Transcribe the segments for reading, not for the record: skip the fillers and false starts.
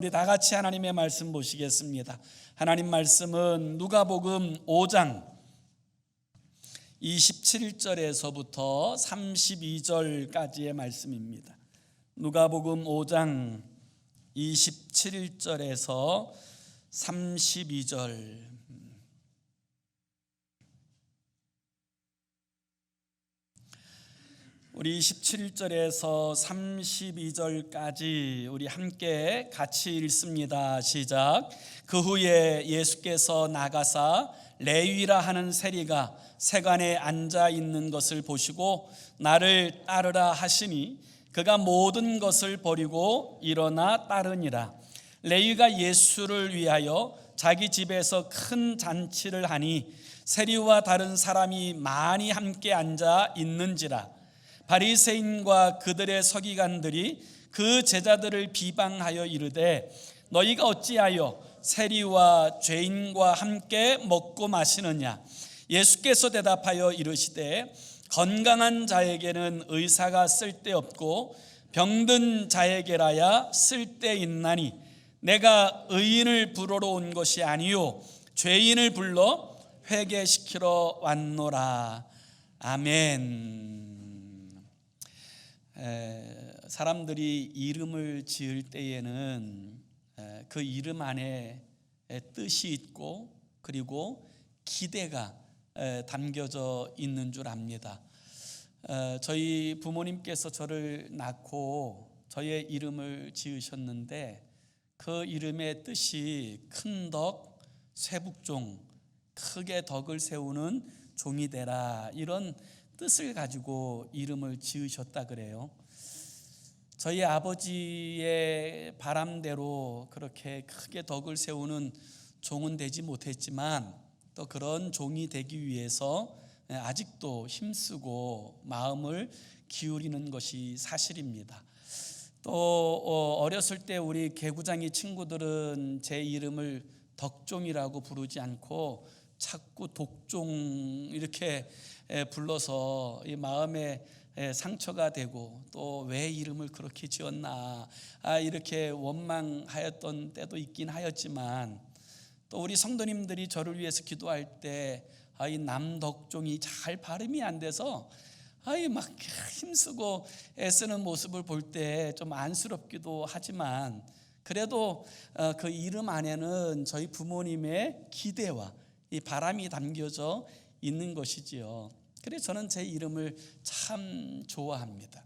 우리 다 같이 하나님의 말씀 보시겠습니다. 하나님 말씀은 누가복음 5장 27절에서부터 32절까지의 말씀입니다. 누가복음 5장 27절에서 32절. 우리 27절에서 32절까지 우리 함께 같이 읽습니다. 시작. 그 후에 예수께서 나가사 레위라 하는 세리가 세관에 앉아 있는 것을 보시고 나를 따르라 하시니 그가 모든 것을 버리고 일어나 따르니라. 레위가 예수를 위하여 자기 집에서 큰 잔치를 하니 세리와 다른 사람이 많이 함께 앉아 있는지라. 바리새인과 그들의 서기관들이 그 제자들을 비방하여 이르되 너희가 어찌하여 세리와 죄인과 함께 먹고 마시느냐. 예수께서 대답하여 이르시되 건강한 자에게는 의사가 쓸데없고 병든 자에게라야 쓸데있나니 내가 의인을 부르러 온 것이 아니요 죄인을 불러 회개시키러 왔노라. 아멘. 사람들이 이름을 지을 때에는 그 이름 안에 뜻이 있고 그리고 기대가 담겨져 있는 줄 압니다. 저희 부모님께서 저를 낳고 저의 이름을 지으셨는데 그 이름의 뜻이 큰 덕, 쇠북종, 크게 덕을 세우는 종이 되라, 이런 뜻을 가지고 이름을 지으셨다 그래요. 저희 아버지의 바람대로 그렇게 크게 덕을 세우는 종은 되지 못했지만 또 그런 종이 되기 위해서 아직도 힘쓰고 마음을 기울이는 것이 사실입니다. 또 어렸을 때 우리 개구장이 친구들은 제 이름을 덕종이라고 부르지 않고 자꾸 독종 이렇게 불러서 이 마음에 상처가 되고 또 왜 이름을 그렇게 지었나 이렇게 원망하였던 때도 있긴 하였지만 또 우리 성도님들이 저를 위해서 기도할 때 이 남덕종이 잘 발음이 안 돼서 막 힘쓰고 애쓰는 모습을 볼 때 좀 안쓰럽기도 하지만 그래도 그 이름 안에는 저희 부모님의 기대와 이 바람이 담겨져 있는 것이지요. 그래서 저는 제 이름을 참 좋아합니다.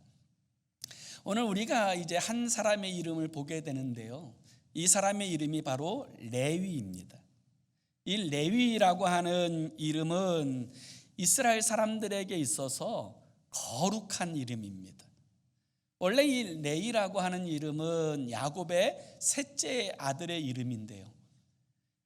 오늘 우리가 이제 한 사람의 이름을 보게 되는데요, 이 사람의 이름이 바로 레위입니다. 이 레위라고 하는 이름은 이스라엘 사람들에게 있어서 거룩한 이름입니다. 원래 이 레위라고 하는 이름은 야곱의 셋째 아들의 이름인데요,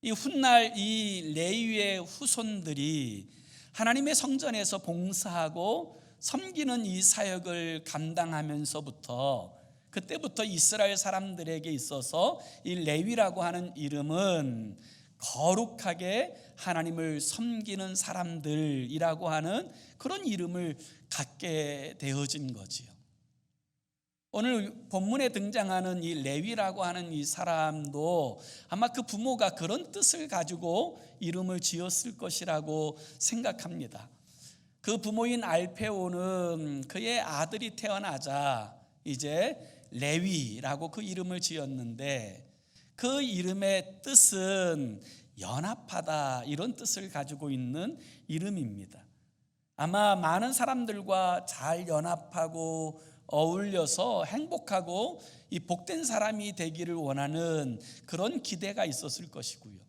이 훗날 이 레위의 후손들이 하나님의 성전에서 봉사하고 섬기는 이 사역을 감당하면서부터 그때부터 이스라엘 사람들에게 있어서 이 레위라고 하는 이름은 거룩하게 하나님을 섬기는 사람들이라고 하는 그런 이름을 갖게 되어진 거지요. 오늘 본문에 등장하는 이 레위라고 하는 이 사람도 아마 그 부모가 그런 뜻을 가지고 이름을 지었을 것이라고 생각합니다. 그 부모인 알페오는 그의 아들이 태어나자 이제 레위라고 그 이름을 지었는데 그 이름의 뜻은 연합하다, 이런 뜻을 가지고 있는 이름입니다. 아마 많은 사람들과 잘 연합하고 어울려서 행복하고 이 복된 사람이 되기를 원하는 그런 기대가 있었을 것이고요.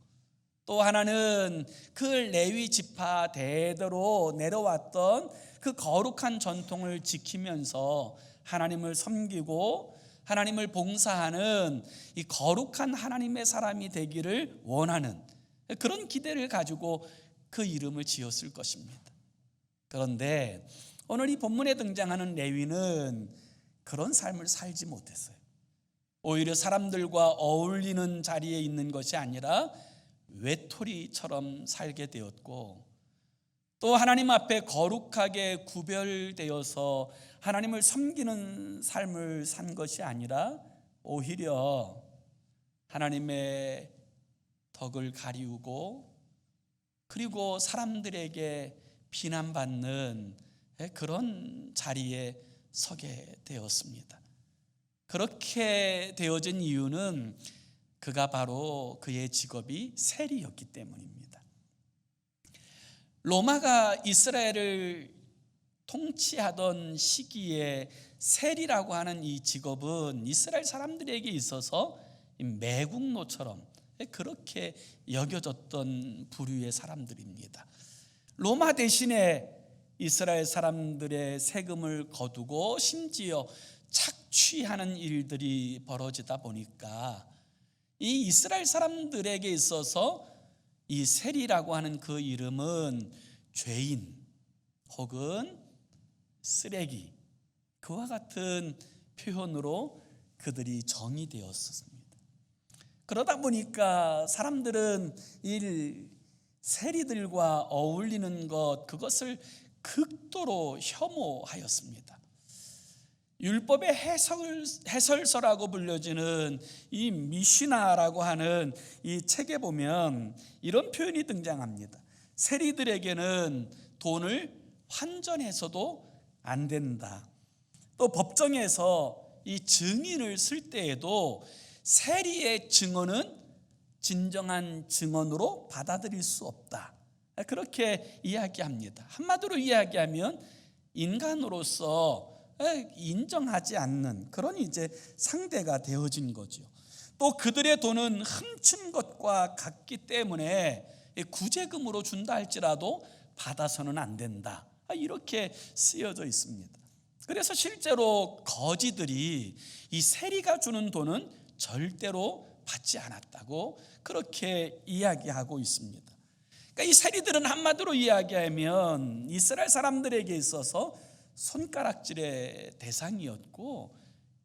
또 하나는 그 레위 지파 대대로 내려왔던 그 거룩한 전통을 지키면서 하나님을 섬기고 하나님을 봉사하는 이 거룩한 하나님의 사람이 되기를 원하는 그런 기대를 가지고 그 이름을 지었을 것입니다. 그런데 오늘 이 본문에 등장하는 레위는 그런 삶을 살지 못했어요. 오히려 사람들과 어울리는 자리에 있는 것이 아니라 외톨이처럼 살게 되었고, 또 하나님 앞에 거룩하게 구별되어서 하나님을 섬기는 삶을 산 것이 아니라 오히려 하나님의 덕을 가리우고 그리고 사람들에게 비난받는 그런 자리에 서게 되었습니다. 그렇게 되어진 이유는 그가 바로 그의 직업이 세리였기 때문입니다. 로마가 이스라엘을 통치하던 시기에 세리라고 하는 이 직업은 이스라엘 사람들에게 있어서 매국노처럼 그렇게 여겨졌던 부류의 사람들입니다. 로마 대신에 이스라엘 사람들의 세금을 거두고 심지어 착취하는 일들이 벌어지다 보니까 이 이스라엘 사람들에게 있어서 이 세리라고 하는 그 이름은 죄인 혹은 쓰레기, 그와 같은 표현으로 그들이 정의되었습니다. 그러다 보니까 사람들은 이 세리들과 어울리는 그것을 극도로 혐오하였습니다. 율법의 해설서라고 불려지는 이 미시나라고 하는 이 책에 보면 이런 표현이 등장합니다. 세리들에게는 돈을 환전해서도 안 된다. 또 법정에서 이 증인을 쓸 때에도 세리의 증언은 진정한 증언으로 받아들일 수 없다. 그렇게 이야기합니다. 한마디로 이야기하면 인간으로서 인정하지 않는 그런 이제 상대가 되어진 거죠. 또 그들의 돈은 훔친 것과 같기 때문에 구제금으로 준다 할지라도 받아서는 안 된다. 이렇게 쓰여져 있습니다. 그래서 실제로 거지들이 이 세리가 주는 돈은 절대로 받지 않았다고 그렇게 이야기하고 있습니다. 그러니까 이 세리들은 한마디로 이야기하면 이스라엘 사람들에게 있어서 손가락질의 대상이었고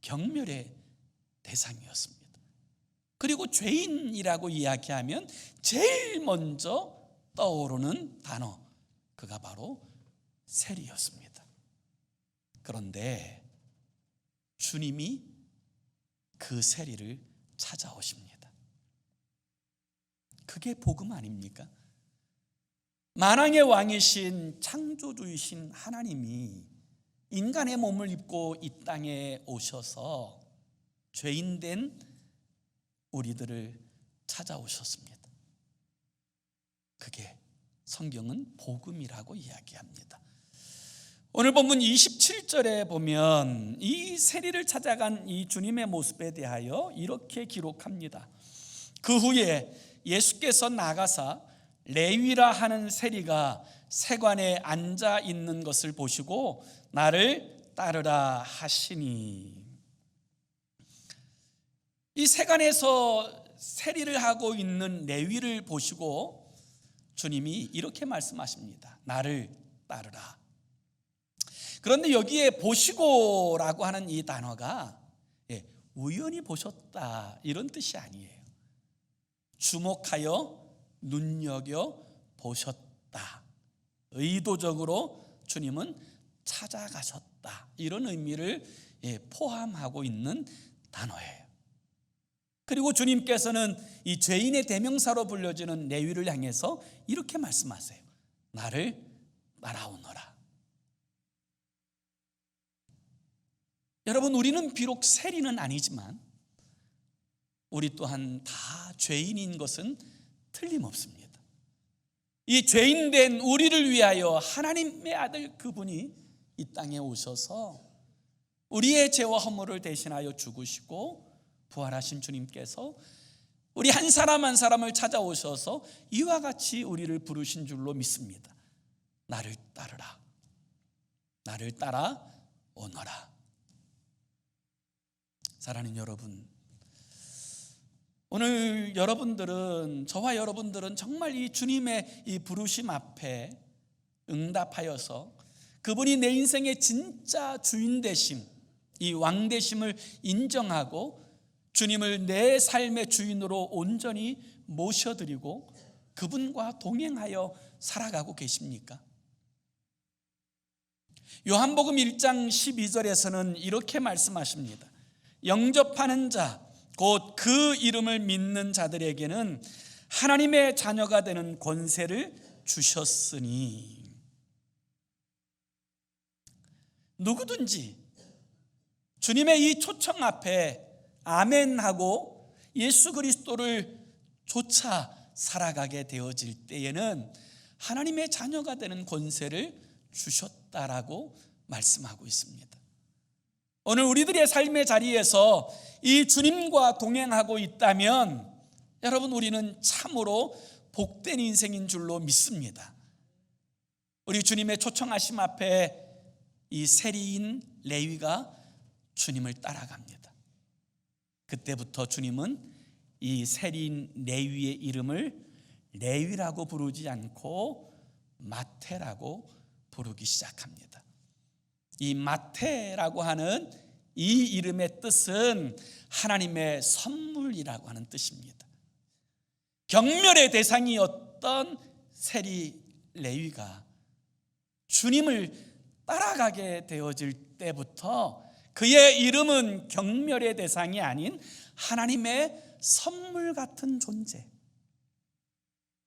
경멸의 대상이었습니다. 그리고 죄인이라고 이야기하면 제일 먼저 떠오르는 단어, 그가 바로 세리였습니다. 그런데 주님이 그 세리를 찾아오십니다. 그게 복음 아닙니까? 만왕의 왕이신 창조주이신 하나님이 인간의 몸을 입고 이 땅에 오셔서 죄인된 우리들을 찾아오셨습니다. 그게 성경은 복음이라고 이야기합니다. 오늘 본문 27절에 보면 이 세리를 찾아간 이 주님의 모습에 대하여 이렇게 기록합니다. 그 후에 예수께서 나가사 레위라 하는 세리가 세관에 앉아 있는 것을 보시고 나를 따르라 하시니, 이 세관에서 세리를 하고 있는 레위를 보시고 주님이 이렇게 말씀하십니다. 나를 따르라. 그런데 여기에 보시고라고 하는 이 단어가 우연히 보셨다 이런 뜻이 아니에요. 주목하여 눈여겨 보셨다. 의도적으로 주님은 찾아가셨다. 이런 의미를 포함하고 있는 단어예요. 그리고 주님께서는 이 죄인의 대명사로 불려지는 레위를 향해서 이렇게 말씀하세요. 나를 따라오너라. 여러분, 우리는 비록 세리는 아니지만 우리 또한 다 죄인인 것은 틀림없습니다. 이 죄인된 우리를 위하여 하나님의 아들 그분이 이 땅에 오셔서 우리의 죄와 허물을 대신하여 죽으시고 부활하신 주님께서 우리 한 사람 한 사람을 찾아오셔서 이와 같이 우리를 부르신 줄로 믿습니다. 나를 따르라. 나를 따라오너라. 사랑하는 여러분, 오늘 여러분들은, 저와 여러분들은 정말 이 주님의 이 부르심 앞에 응답하여서 그분이 내 인생의 진짜 주인 되심, 이 왕 되심을 인정하고 주님을 내 삶의 주인으로 온전히 모셔드리고 그분과 동행하여 살아가고 계십니까? 요한복음 1장 12절에서는 이렇게 말씀하십니다. 영접하는 자, 곧 그 이름을 믿는 자들에게는 하나님의 자녀가 되는 권세를 주셨으니. 누구든지 주님의 이 초청 앞에 아멘하고 예수 그리스도를 쫓아 살아가게 되어질 때에는 하나님의 자녀가 되는 권세를 주셨다라고 말씀하고 있습니다. 오늘 우리들의 삶의 자리에서 이 주님과 동행하고 있다면 여러분, 우리는 참으로 복된 인생인 줄로 믿습니다. 우리 주님의 초청하심 앞에 이 세리인 레위가 주님을 따라갑니다. 그때부터 주님은 이 세리인 레위의 이름을 레위라고 부르지 않고 마태라고 부르기 시작합니다. 이 마태라고 하는 이 이름의 뜻은 하나님의 선물이라고 하는 뜻입니다. 경멸의 대상이었던 세리 레위가 주님을 따라가게 되어질 때부터 그의 이름은 경멸의 대상이 아닌 하나님의 선물 같은 존재,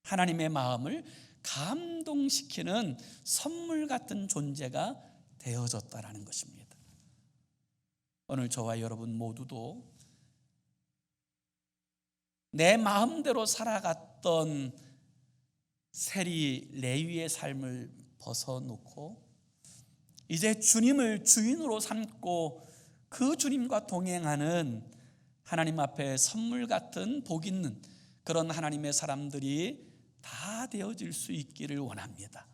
하나님의 마음을 감동시키는 선물 같은 존재가 되어졌다라는 것입니다. 오늘 저와 여러분 모두도 내 마음대로 살아갔던 세리 레위의 삶을 벗어놓고 이제 주님을 주인으로 삼고 그 주님과 동행하는 하나님 앞에 선물 같은 복 있는 그런 하나님의 사람들이 다 되어질 수 있기를 원합니다.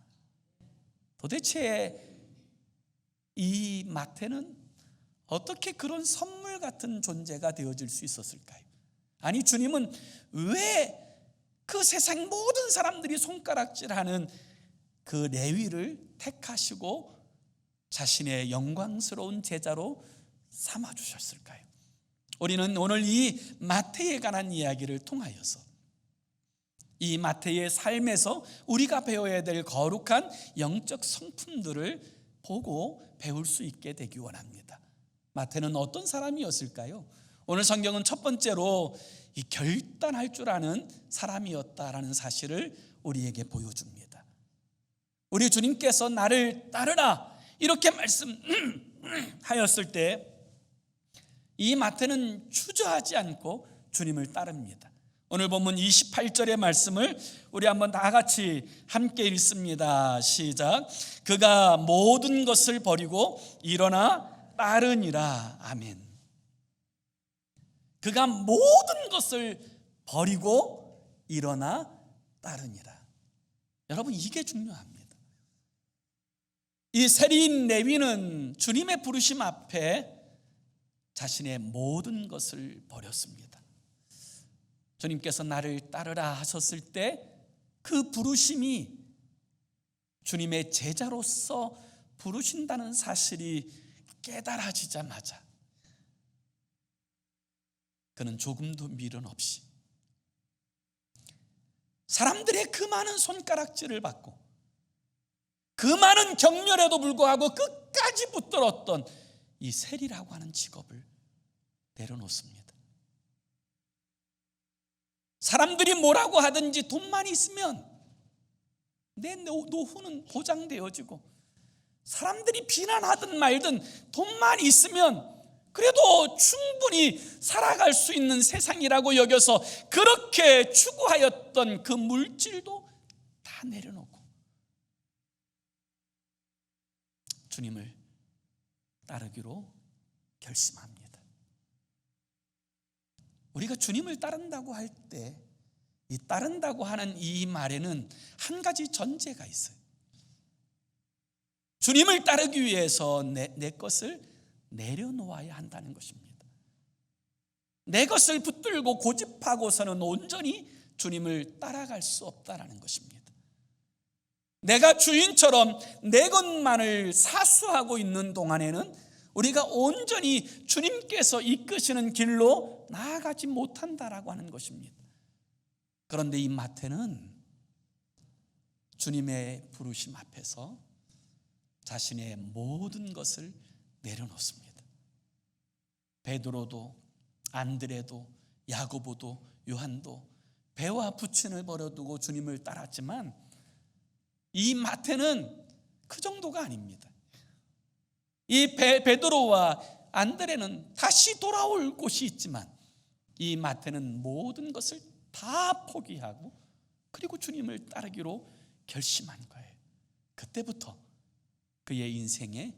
도대체 이 마태는 어떻게 그런 선물 같은 존재가 되어질 수 있었을까요? 아니, 주님은 왜 그 세상 모든 사람들이 손가락질하는 그 레위를 택하시고 자신의 영광스러운 제자로 삼아주셨을까요? 우리는 오늘 이 마태에 관한 이야기를 통하여서 이 마태의 삶에서 우리가 배워야 될 거룩한 영적 성품들을 보고 배울 수 있게 되기 원합니다. 마태는 어떤 사람이었을까요? 오늘 성경은 첫 번째로 이 결단할 줄 아는 사람이었다라는 사실을 우리에게 보여줍니다. 우리 주님께서 나를 따르라 이렇게 말씀하였을 때 이 마태는 주저하지 않고 주님을 따릅니다. 오늘 본문 28절의 말씀을 우리 한번 다 같이 함께 읽습니다. 시작. 그가 모든 것을 버리고 일어나 따르니라. 아멘. 그가 모든 것을 버리고 일어나 따르니라. 여러분, 이게 중요합니다. 이 세리인 레위는 주님의 부르심 앞에 자신의 모든 것을 버렸습니다. 주님께서 나를 따르라 하셨을 때 그 부르심이 주님의 제자로서 부르신다는 사실이 깨달아지자마자 그는 조금도 미련 없이 사람들의 그 많은 손가락질을 받고 그 많은 경멸에도 불구하고 끝까지 붙들었던 이 세리라고 하는 직업을 내려놓습니다. 사람들이 뭐라고 하든지 돈만 있으면 내 노후는 보장되어지고 사람들이 비난하든 말든 돈만 있으면 그래도 충분히 살아갈 수 있는 세상이라고 여겨서 그렇게 추구하였던 그 물질도 다 내려놓고 주님을 따르기로 결심합니다. 우리가 주님을 따른다고 할 때 이 따른다고 하는 이 말에는 한 가지 전제가 있어요. 주님을 따르기 위해서 내 것을 내려놓아야 한다는 것입니다. 내 것을 붙들고 고집하고서는 온전히 주님을 따라갈 수 없다는 것입니다. 내가 주인처럼 내 것만을 사수하고 있는 동안에는 우리가 온전히 주님께서 이끄시는 길로 나아가지 못한다라고 하는 것입니다. 그런데 이 마태는 주님의 부르심 앞에서 자신의 모든 것을 내려놓습니다. 베드로도 안드레도 야고보도 요한도 배와 부친을 버려두고 주님을 따랐지만 이 마태는 그 정도가 아닙니다. 이 베드로와 안드레는 다시 돌아올 곳이 있지만 이 마태는 모든 것을 다 포기하고 그리고 주님을 따르기로 결심한 거예요. 그때부터 그의 인생에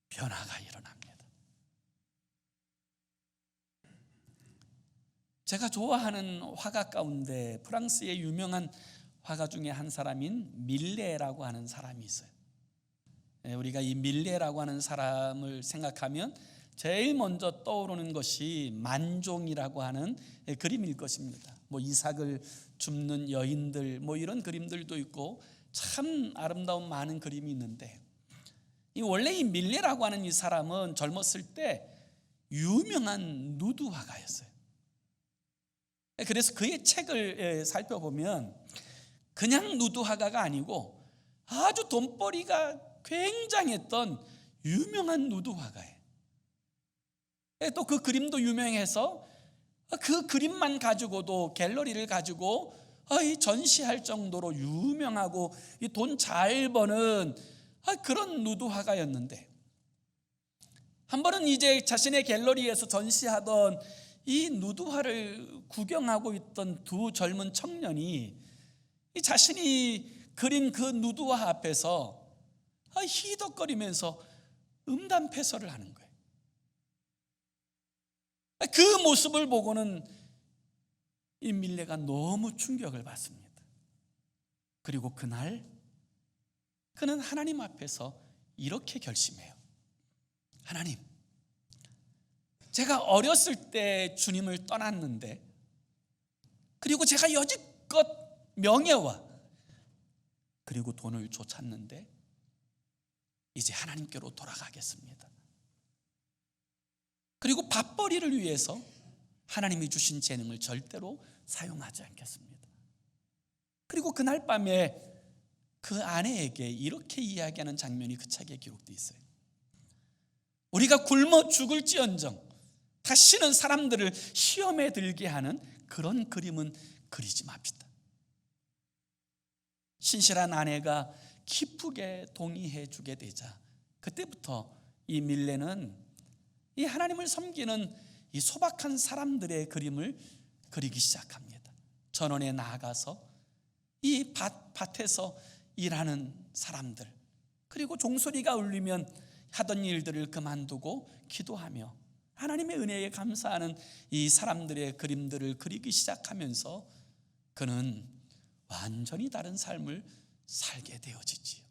변화가 일어납니다. 제가 좋아하는 화가 가운데 프랑스의 유명한 화가 중에 한 사람인 밀레라고 하는 사람이 있어요. 우리가 이 밀레라고 하는 사람을 생각하면 제일 먼저 떠오르는 것이 만종이라고 하는 그림일 것입니다. 뭐 이삭을 줍는 여인들 뭐 이런 그림들도 있고 참 아름다운 많은 그림이 있는데 원래 이 밀레라고 하는 이 사람은 젊었을 때 유명한 누드 화가였어요. 그래서 그의 책을 살펴보면 그냥 누드 화가가 아니고 아주 돈벌이가 굉장했던 유명한 누드 화가예요. 또 그 그림도 유명해서 그 그림만 가지고도 갤러리를 가지고 전시할 정도로 유명하고 돈 잘 버는 그런 누드 화가였는데 한 번은 이제 자신의 갤러리에서 전시하던 이 누드화를 구경하고 있던 두 젊은 청년이 자신이 그린 그 누드화 앞에서 히덕거리면서 음담패설을 하는 거예요. 그 모습을 보고는 이 밀레가 너무 충격을 받습니다. 그리고 그날 그는 하나님 앞에서 이렇게 결심해요. 하나님, 제가 어렸을 때 주님을 떠났는데 그리고 제가 여지껏 명예와 그리고 돈을 쫓았는데 이제 하나님께로 돌아가겠습니다. 그리고 밥벌이를 위해서 하나님이 주신 재능을 절대로 사용하지 않겠습니다. 그리고 그날 밤에 그 아내에게 이렇게 이야기하는 장면이 그 책에 기록되어 있어요. 우리가 굶어 죽을지언정 다시는 사람들을 시험에 들게 하는 그런 그림은 그리지 맙시다. 신실한 아내가 기쁘게 동의해 주게 되자 그때부터 이 밀레는 이 하나님을 섬기는 이 소박한 사람들의 그림을 그리기 시작합니다. 전원에 나아가서 이 밭에서 일하는 사람들 그리고 종소리가 울리면 하던 일들을 그만두고 기도하며 하나님의 은혜에 감사하는 이 사람들의 그림들을 그리기 시작하면서 그는 완전히 다른 삶을 살게 되어지지요.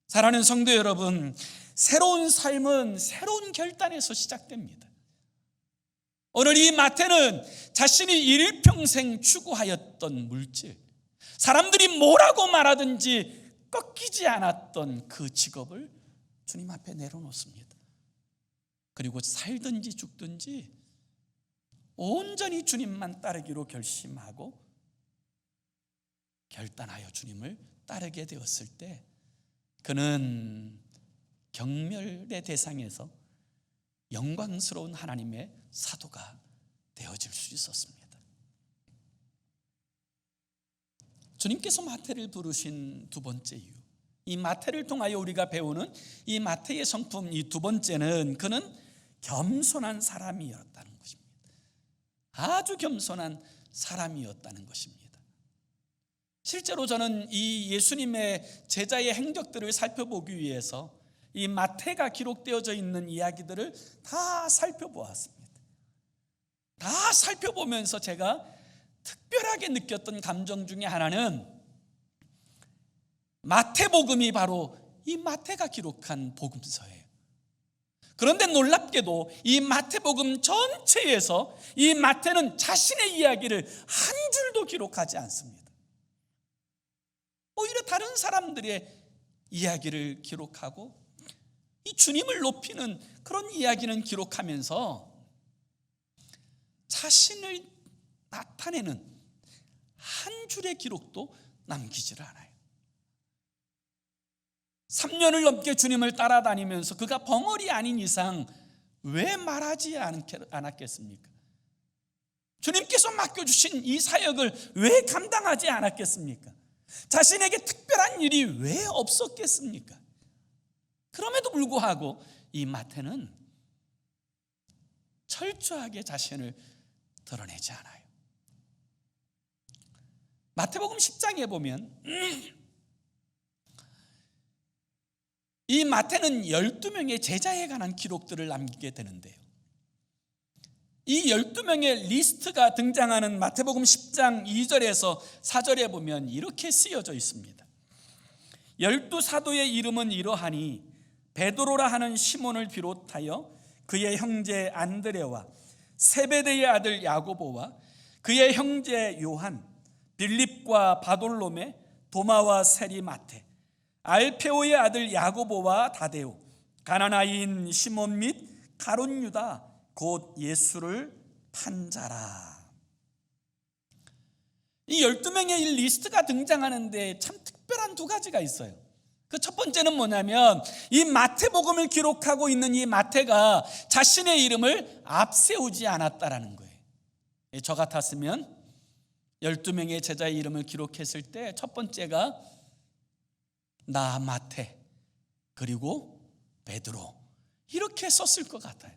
사랑하는 성도 여러분, 새로운 삶은 새로운 결단에서 시작됩니다. 오늘 이 마태는 자신이 일평생 추구하였던 물질, 사람들이 뭐라고 말하든지 꺾이지 않았던 그 직업을 주님 앞에 내려놓습니다. 그리고 살든지 죽든지 온전히 주님만 따르기로 결심하고 결단하여 주님을 따르게 되었을 때 그는 경멸의 대상에서 영광스러운 하나님의 사도가 되어질 수 있었습니다. 주님께서 마태를 부르신 두 번째 이유, 이 마태를 통하여 우리가 배우는 이 마태의 성품 이 두 번째는 그는 겸손한 사람이었다는 것입니다. 아주 겸손한 사람이었다는 것입니다. 실제로 저는 이 예수님의 제자의 행적들을 살펴보기 위해서 이 마태가 기록되어져 있는 이야기들을 다 살펴보았습니다. 다 살펴보면서 제가 특별하게 느꼈던 감정 중에 하나는 마태복음이 바로 이 마태가 기록한 복음서예요. 그런데 놀랍게도 이 마태복음 전체에서 이 마태는 자신의 이야기를 한 줄도 기록하지 않습니다. 오히려 다른 사람들의 이야기를 기록하고 이 주님을 높이는 그런 이야기는 기록하면서 자신을 나타내는 한 줄의 기록도 남기지를 않아요. 3년을 넘게 주님을 따라다니면서 그가 벙어리 아닌 이상 왜 말하지 않았겠습니까? 주님께서 맡겨주신 이 사역을 왜 감당하지 않았겠습니까? 자신에게 특별한 일이 왜 없었겠습니까? 그럼에도 불구하고 이 마태는 철저하게 자신을 드러내지 않아요. 마태복음 10장에 보면 이 마태는 12명의 제자에 관한 기록들을 남기게 되는데요, 이 12명의 리스트가 등장하는 마태복음 10장 2절에서 4절에 보면 이렇게 쓰여져 있습니다. 12사도의 이름은 이러하니 베드로라 하는 시몬을 비롯하여 그의 형제 안드레와 세베대의 아들 야고보와 그의 형제 요한, 빌립과 바돌로메, 도마와 세리 마테, 알페오의 아들 야고보와 다데오, 가나나인 시몬 및 가룟 유다 곧 예수를 판 자라. 이 12명의 리스트가 등장하는데 참 특별한 두 가지가 있어요. 그 첫 번째는 뭐냐면 이 마태복음을 기록하고 있는 이 마태가 자신의 이름을 앞세우지 않았다라는 거예요. 저 같았으면 12명의 제자의 이름을 기록했을 때 첫 번째가 나 마태 그리고 베드로 이렇게 썼을 것 같아요.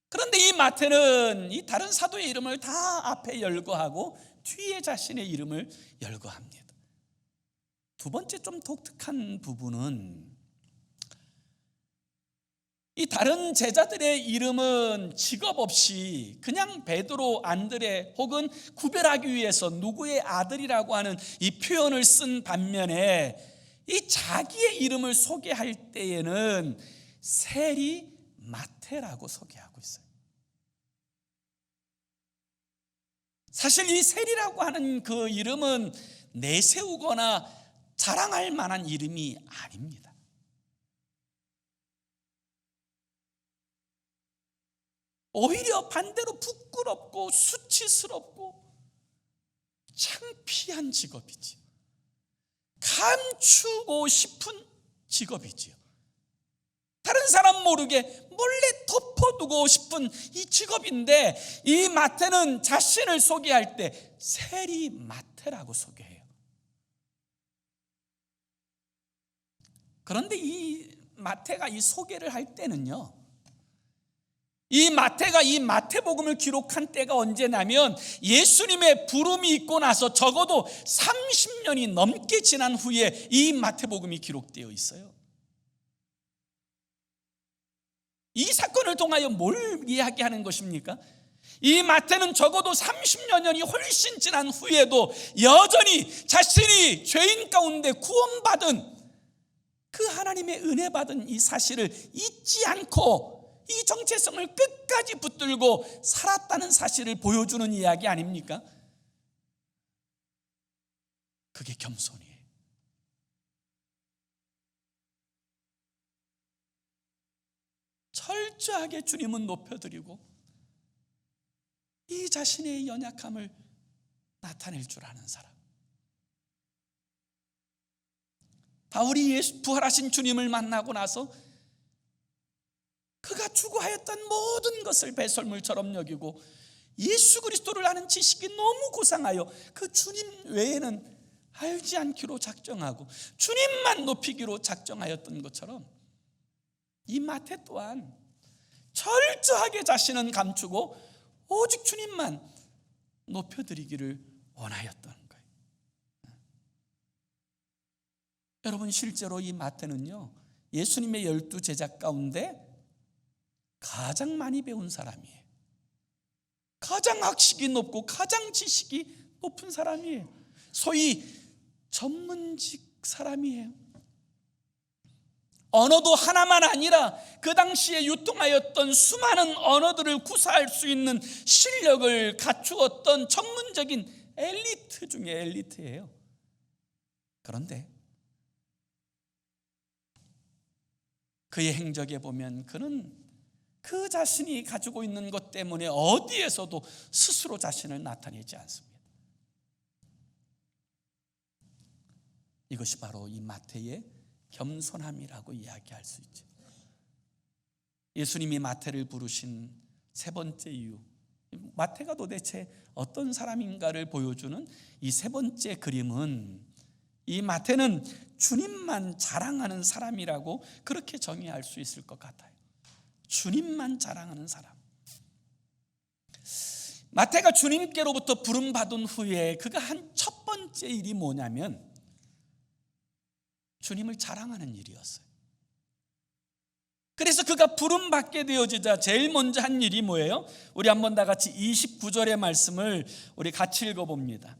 그런데 이 마태는 이 다른 사도의 이름을 다 앞에 열거하고 뒤에 자신의 이름을 열거합니다. 두 번째 좀 독특한 부분은 이 다른 제자들의 이름은 직업 없이 그냥 베드로, 안드레 혹은 구별하기 위해서 누구의 아들이라고 하는 이 표현을 쓴 반면에 이 자기의 이름을 소개할 때에는 세리 마태라고 소개하고 있어요. 사실 이 세리라고 하는 그 이름은 내세우거나 자랑할 만한 이름이 아닙니다. 오히려 반대로 부끄럽고 수치스럽고 창피한 직업이지요. 감추고 싶은 직업이지요. 다른 사람 모르게 몰래 덮어두고 싶은 이 직업인데 이 마태는 자신을 소개할 때 세리 마태라고 소개해요. 그런데 이 마태가 이 소개를 할 때는요, 이 마태가 이 마태복음을 기록한 때가 언제냐면 예수님의 부름이 있고 나서 적어도 30년이 넘게 지난 후에 이 마태복음이 기록되어 있어요. 이 사건을 통하여 뭘 이야기하는 것입니까? 이 마태는 적어도 30년이 훨씬 지난 후에도 여전히 자신이 죄인 가운데 구원받은 그 하나님의 은혜 받은 이 사실을 잊지 않고 이 정체성을 끝까지 붙들고 살았다는 사실을 보여주는 이야기 아닙니까? 그게 겸손이에요. 철저하게 주님은 높여드리고 이 자신의 연약함을 나타낼 줄 아는 사람. 바울이 예수 부활하신 주님을 만나고 나서 그가 추구하였던 모든 것을 배설물처럼 여기고 예수 그리스도를 아는 지식이 너무 고상하여 그 주님 외에는 알지 않기로 작정하고 주님만 높이기로 작정하였던 것처럼 이 마태 또한 철저하게 자신은 감추고 오직 주님만 높여드리기를 원하였던 거예요. 여러분, 실제로 이 마태는요, 예수님의 12 제자 가운데 가장 많이 배운 사람이에요. 가장 학식이 높고 가장 지식이 높은 사람이에요. 소위 전문직 사람이에요. 언어도 하나만 아니라 그 당시에 유통하였던 수많은 언어들을 구사할 수 있는 실력을 갖추었던 전문적인 엘리트 중에 엘리트예요. 그런데 그의 행적에 보면 그는 그 자신이 가지고 있는 것 때문에 어디에서도 스스로 자신을 나타내지 않습니다. 이것이 바로 이 마태의 겸손함이라고 이야기할 수 있죠. 예수님이 마태를 부르신 세 번째 이유, 마태가 도대체 어떤 사람인가를 보여주는 이 세 번째 그림은, 이 마태는 주님만 자랑하는 사람이라고 그렇게 정의할 수 있을 것 같아요. 주님만 자랑하는 사람. 마태가 주님께로부터 부름받은 후에 그가 한 첫 번째 일이 뭐냐면 주님을 자랑하는 일이었어요. 그래서 그가 부름받게 되어지자 제일 먼저 한 일이 뭐예요? 우리 한번 다 같이 29절의 말씀을 우리 같이 읽어봅니다.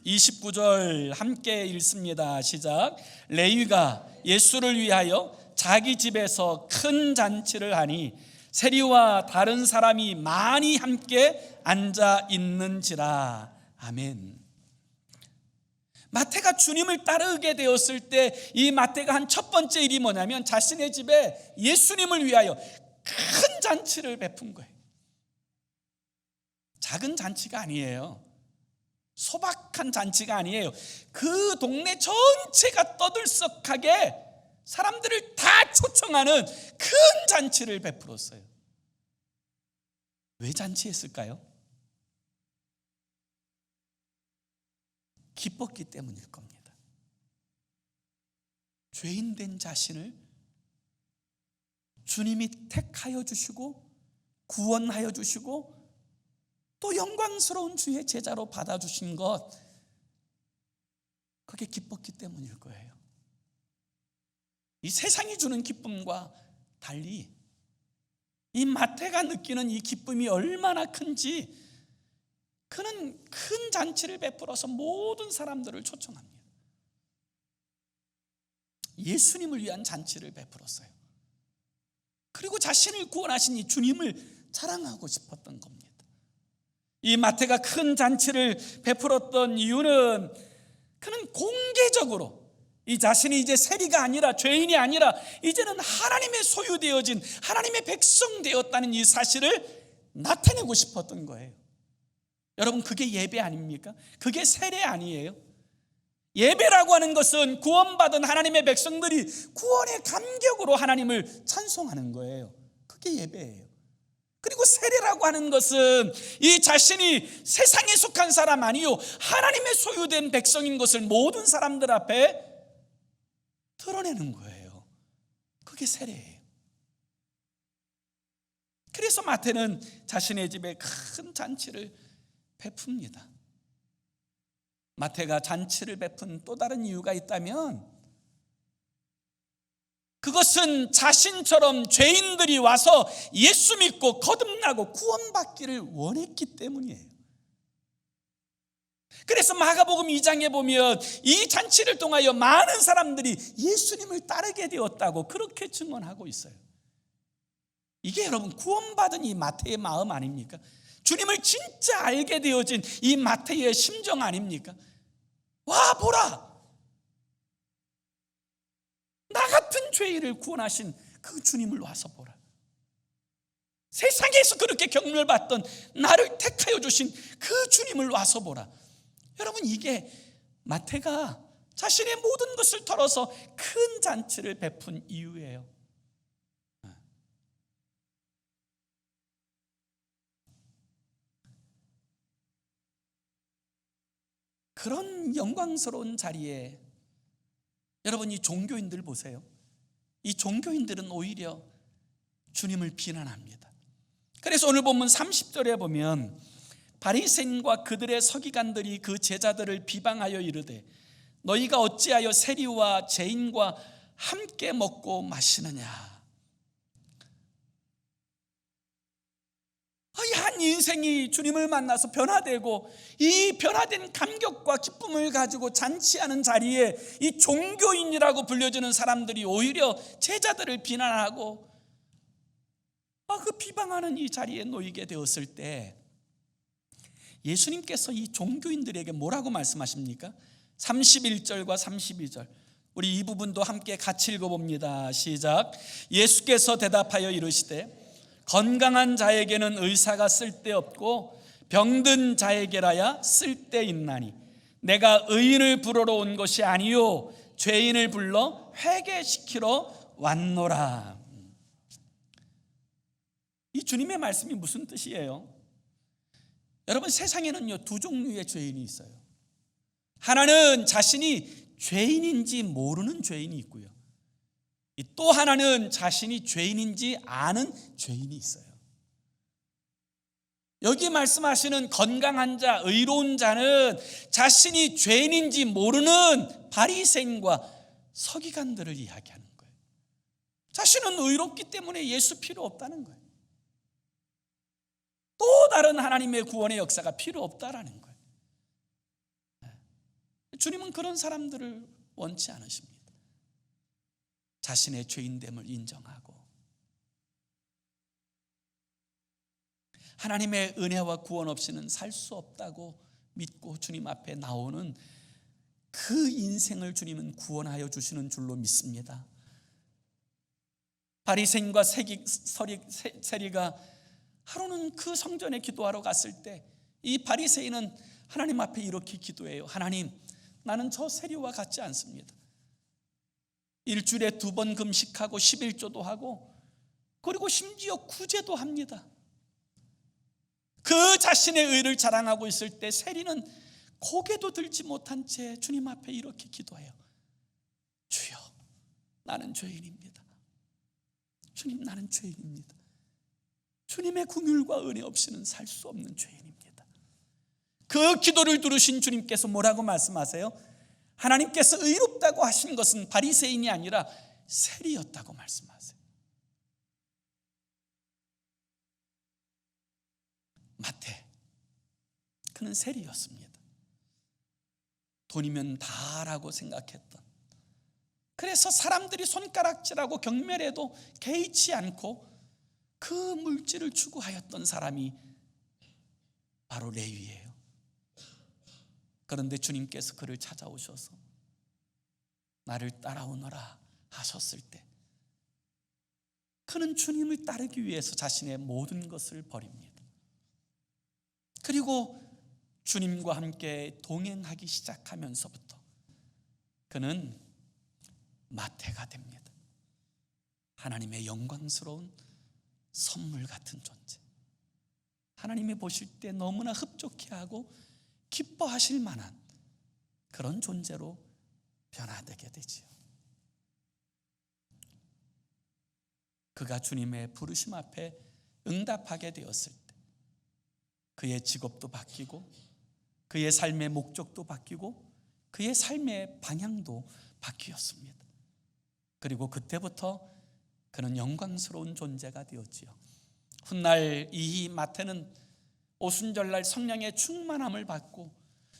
29절 함께 읽습니다. 시작. 레위가 예수를 위하여 자기 집에서 큰 잔치를 하니 세리와 다른 사람이 많이 함께 앉아 있는지라. 아멘. 마태가 주님을 따르게 되었을 때 이 마태가 한 첫 번째 일이 뭐냐면 자신의 집에 예수님을 위하여 큰 잔치를 베푼 거예요. 작은 잔치가 아니에요. 소박한 잔치가 아니에요. 그 동네 전체가 떠들썩하게 사람들을 다 초청하는 큰 잔치를 베풀었어요. 왜 잔치했을까요? 기뻤기 때문일 겁니다. 죄인된 자신을 주님이 택하여 주시고 구원하여 주시고 또 영광스러운 주의 제자로 받아주신 것, 그게 기뻤기 때문일 거예요. 이 세상이 주는 기쁨과 달리 이 마태가 느끼는 이 기쁨이 얼마나 큰지, 그는 큰 잔치를 베풀어서 모든 사람들을 초청합니다. 예수님을 위한 잔치를 베풀었어요. 그리고 자신을 구원하신 이 주님을 자랑하고 싶었던 겁니다. 이 마태가 큰 잔치를 베풀었던 이유는 그는 공개적으로 이 자신이 이제 세리가 아니라, 죄인이 아니라 이제는 하나님의 소유되어진 하나님의 백성 되었다는 이 사실을 나타내고 싶었던 거예요. 여러분, 그게 예배 아닙니까? 그게 세례 아니에요? 예배라고 하는 것은 구원받은 하나님의 백성들이 구원의 감격으로 하나님을 찬송하는 거예요. 그게 예배예요. 그리고 세례라고 하는 것은 이 자신이 세상에 속한 사람 아니요 하나님의 소유된 백성인 것을 모든 사람들 앞에 드러내는 거예요. 그게 세례예요. 그래서 마태는 자신의 집에 큰 잔치를 베풉니다. 마태가 잔치를 베푼 또 다른 이유가 있다면 그것은 자신처럼 죄인들이 와서 예수 믿고 거듭나고 구원받기를 원했기 때문이에요. 그래서 마가복음 2장에 보면 이 잔치를 통하여 많은 사람들이 예수님을 따르게 되었다고 그렇게 증언하고 있어요. 이게 여러분 구원받은 이 마태의 마음 아닙니까? 주님을 진짜 알게 되어진 이 마태의 심정 아닙니까? 와 보라, 나 같은 죄인을 구원하신 그 주님을 와서 보라. 세상에서 그렇게 경멸받던 나를 택하여 주신 그 주님을 와서 보라. 여러분, 이게 마태가 자신의 모든 것을 털어서 큰 잔치를 베푼 이유예요. 그런 영광스러운 자리에 여러분, 이 종교인들 보세요. 이 종교인들은 오히려 주님을 비난합니다. 그래서 오늘 본문 30절에 보면 바리새인과 그들의 서기관들이 그 제자들을 비방하여 이르되 너희가 어찌하여 세리와 죄인과 함께 먹고 마시느냐. 한 인생이 주님을 만나서 변화되고 이 변화된 감격과 기쁨을 가지고 잔치하는 자리에 이 종교인이라고 불려지는 사람들이 오히려 제자들을 비난하고 그 비방하는 이 자리에 놓이게 되었을 때 예수님께서 이 종교인들에게 뭐라고 말씀하십니까? 31절과 32절 우리 이 부분도 함께 같이 읽어봅니다. 시작. 예수께서 대답하여 이르시되 건강한 자에게는 의사가 쓸데없고 병든 자에게라야 쓸데있나니 내가 의인을 부르러 온 것이 아니요 죄인을 불러 회개시키러 왔노라. 이 주님의 말씀이 무슨 뜻이에요? 여러분, 세상에는요 두 종류의 죄인이 있어요. 하나는 자신이 죄인인지 모르는 죄인이 있고요, 또 하나는 자신이 죄인인지 아는 죄인이 있어요. 여기 말씀하시는 건강한 자, 의로운 자는 자신이 죄인인지 모르는 바리새인과 서기관들을 이야기하는 거예요. 자신은 의롭기 때문에 예수 필요 없다는 거예요. 또 다른 하나님의 구원의 역사가 필요 없다라는 거예요. 주님은 그런 사람들을 원치 않으십니다. 자신의 죄인됨을 인정하고 하나님의 은혜와 구원 없이는 살 수 없다고 믿고 주님 앞에 나오는 그 인생을 주님은 구원하여 주시는 줄로 믿습니다. 바리새인과 세리가 하루는 그 성전에 기도하러 갔을 때 이 바리새인은 하나님 앞에 이렇게 기도해요. 하나님, 나는 저 세리와 같지 않습니다. 일주일에 2번 금식하고 11조도 하고 그리고 심지어 구제도 합니다. 그 자신의 의를 자랑하고 있을 때 세리는 고개도 들지 못한 채 주님 앞에 이렇게 기도해요. 주여, 나는 죄인입니다. 주님, 나는 죄인입니다. 주님의 긍휼과 은혜 없이는 살 수 없는 죄인입니다. 그 기도를 들으신 주님께서 뭐라고 말씀하세요? 하나님께서 의롭다고 하신 것은 바리새인이 아니라 세리였다고 말씀하세요. 마태, 그는 세리였습니다. 돈이면 다라고 생각했던, 그래서 사람들이 손가락질하고 경멸해도 개의치 않고 그 물질을 추구하였던 사람이 바로 레위예요. 그런데 주님께서 그를 찾아오셔서 나를 따라오너라 하셨을 때 그는 주님을 따르기 위해서 자신의 모든 것을 버립니다. 그리고 주님과 함께 동행하기 시작하면서부터 그는 마태가 됩니다. 하나님의 영광스러운 선물 같은 존재, 하나님이 보실 때 너무나 흡족해하고 기뻐하실 만한 그런 존재로 변화되게 되지요. 그가 주님의 부르심 앞에 응답하게 되었을 때 그의 직업도 바뀌고 그의 삶의 목적도 바뀌고 그의 삶의 방향도 바뀌었습니다. 그리고 그때부터 그는 영광스러운 존재가 되었지요. 훗날 이 마태는 오순절날 성령의 충만함을 받고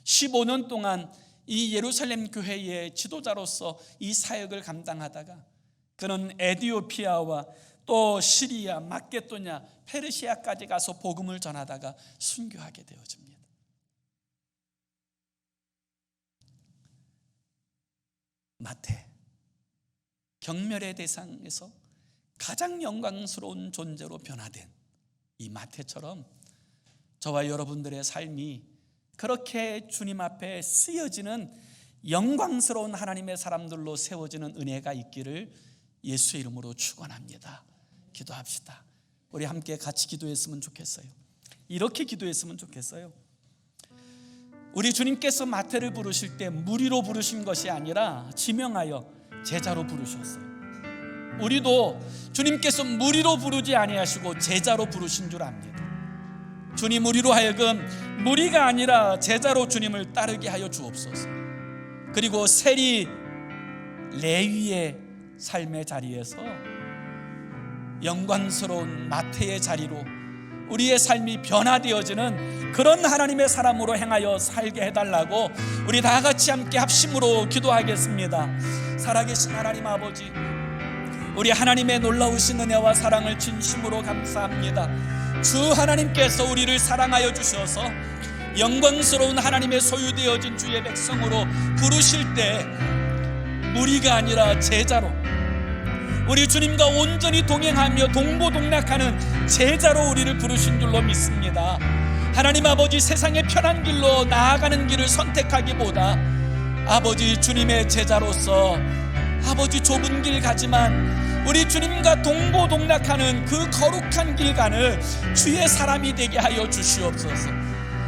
15년 동안 이 예루살렘 교회의 지도자로서 이 사역을 감당하다가 그는 에디오피아와 또 시리아, 마게도냐, 페르시아까지 가서 복음을 전하다가 순교하게 되어집니다. 마태, 경멸의 대상에서 가장 영광스러운 존재로 변화된 이 마태처럼 저와 여러분들의 삶이 그렇게 주님 앞에 쓰여지는 영광스러운 하나님의 사람들로 세워지는 은혜가 있기를 예수의 이름으로 축원합니다. 기도합시다. 우리 함께 같이 기도했으면 좋겠어요. 이렇게 기도했으면 좋겠어요. 우리 주님께서 마태를 부르실 때 무리로 부르신 것이 아니라 지명하여 제자로 부르셨어요. 우리도 주님께서 무리로 부르지 아니하시고 제자로 부르신 줄 압니다. 주님, 우리로 하여금 무리가 아니라 제자로 주님을 따르게 하여 주옵소서. 그리고 세리 레위의 삶의 자리에서 영광스러운 마태의 자리로 우리의 삶이 변화되어지는 그런 하나님의 사람으로 행하여 살게 해달라고 우리 다 같이 함께 합심으로 기도하겠습니다. 살아계신 하나님 아버지, 우리 하나님의 놀라우신 은혜와 사랑을 진심으로 감사합니다. 주 하나님께서 우리를 사랑하여 주셔서 영광스러운 하나님의 소유되어진 주의 백성으로 부르실 때 무리가 아니라 제자로, 우리 주님과 온전히 동행하며 동고동락하는 제자로 우리를 부르신 줄로 믿습니다. 하나님 아버지, 세상의 편한 길로 나아가는 길을 선택하기보다 아버지 주님의 제자로서 아버지 좁은 길 가지만 우리 주님과 동고동락하는 그 거룩한 길간을 주의 사람이 되게 하여 주시옵소서.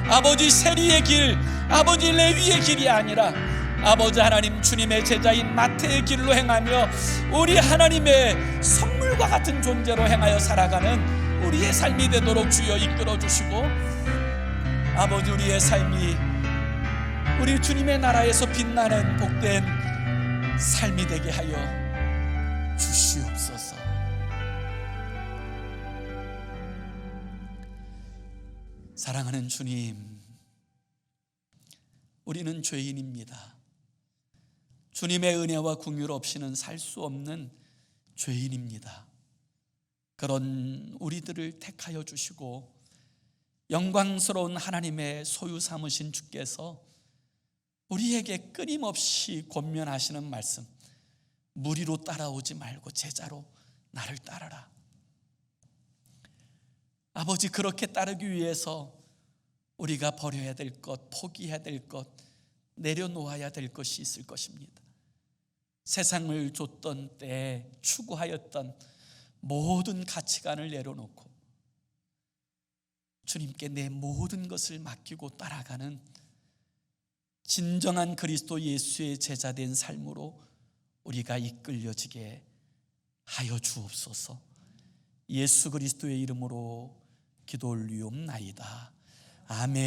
아버지 세리의 길, 아버지 레위의 길이 아니라 아버지 하나님 주님의 제자인 마태의 길로 행하며 우리 하나님의 선물과 같은 존재로 행하여 살아가는 우리의 삶이 되도록 주여 이끌어 주시고, 아버지 우리의 삶이 우리 주님의 나라에서 빛나는 복된 삶이 되게 하여 주시옵소서. 사랑하는 주님, 우리는 죄인입니다. 주님의 은혜와 긍휼 없이는 살 수 없는 죄인입니다. 그런 우리들을 택하여 주시고 영광스러운 하나님의 소유 삼으신 주께서 우리에게 끊임없이 권면하시는 말씀, 무리로 따라오지 말고 제자로 나를 따르라. 아버지, 그렇게 따르기 위해서 우리가 버려야 될 것, 포기해야 될 것, 내려놓아야 될 것이 있을 것입니다. 세상을 줬던 때에 추구하였던 모든 가치관을 내려놓고 주님께 내 모든 것을 맡기고 따라가는 진정한 그리스도 예수의 제자된 삶으로 우리가 이끌려지게 하여 주옵소서. 예수 그리스도의 이름으로 기도 올리옵나이다. 아멘.